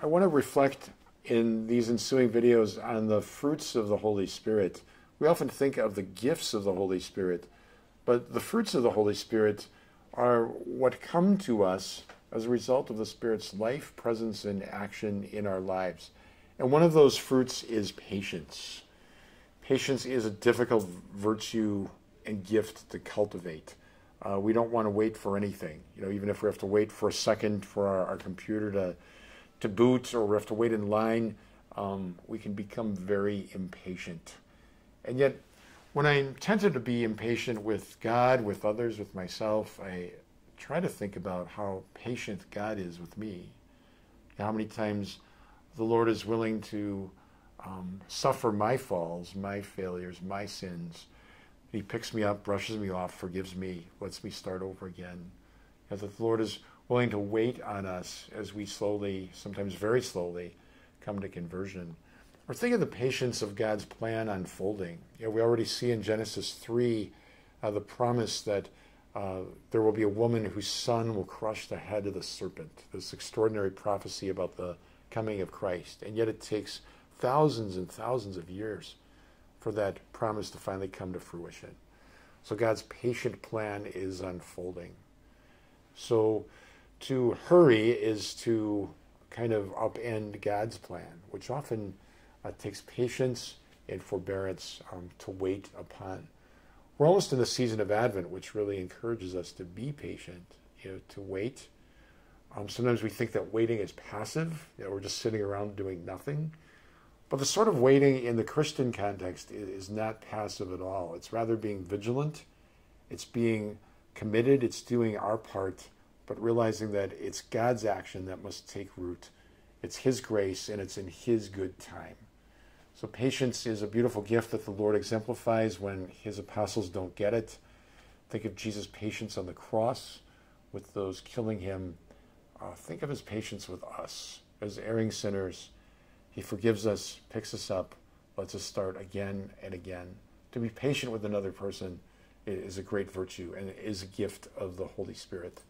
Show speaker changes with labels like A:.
A: I want to reflect in these ensuing videos on the fruits of the Holy Spirit. We often think of the gifts of the Holy Spirit, but the fruits of the Holy Spirit are what come to us as a result of the Spirit's life, presence, and action in our lives. And one of those fruits is patience. Patience is a difficult virtue and gift to cultivate. We don't want to wait for anything. Even if we have to wait for a second for our computer to boot, or we have to wait in line, we can become very impatient. And yet, when I'm tempted to be impatient with God, with others, with myself, I try to think about how patient God is with me. How many times the Lord is willing to suffer my falls, my failures, my sins. He picks me up, brushes me off, forgives me, lets me start over again. That the Lord is willing to wait on us as we slowly, sometimes very slowly, come to conversion. Or think of the patience of God's plan unfolding. We already see in Genesis 3 the promise that there will be a woman whose son will crush the head of the serpent. This extraordinary prophecy about the coming of Christ. And yet it takes thousands and thousands of years for that promise to finally come to fruition. So God's patient plan is unfolding. So to hurry is to kind of upend God's plan, which often takes patience and forbearance to wait upon. We're almost in the season of Advent, which really encourages us to be patient, to wait. Sometimes we think that waiting is passive, we're just sitting around doing nothing. But the sort of waiting in the Christian context is not passive at all. It's rather being vigilant, it's being committed, it's doing our part, but realizing that it's God's action that must take root. It's His grace, and it's in His good time. So patience is a beautiful gift that the Lord exemplifies when His apostles don't get it. Think of Jesus' patience on the cross with those killing Him. Think of His patience with us as erring sinners. He forgives us, picks us up, lets us start again and again. To be patient with another person is a great virtue and is a gift of the Holy Spirit.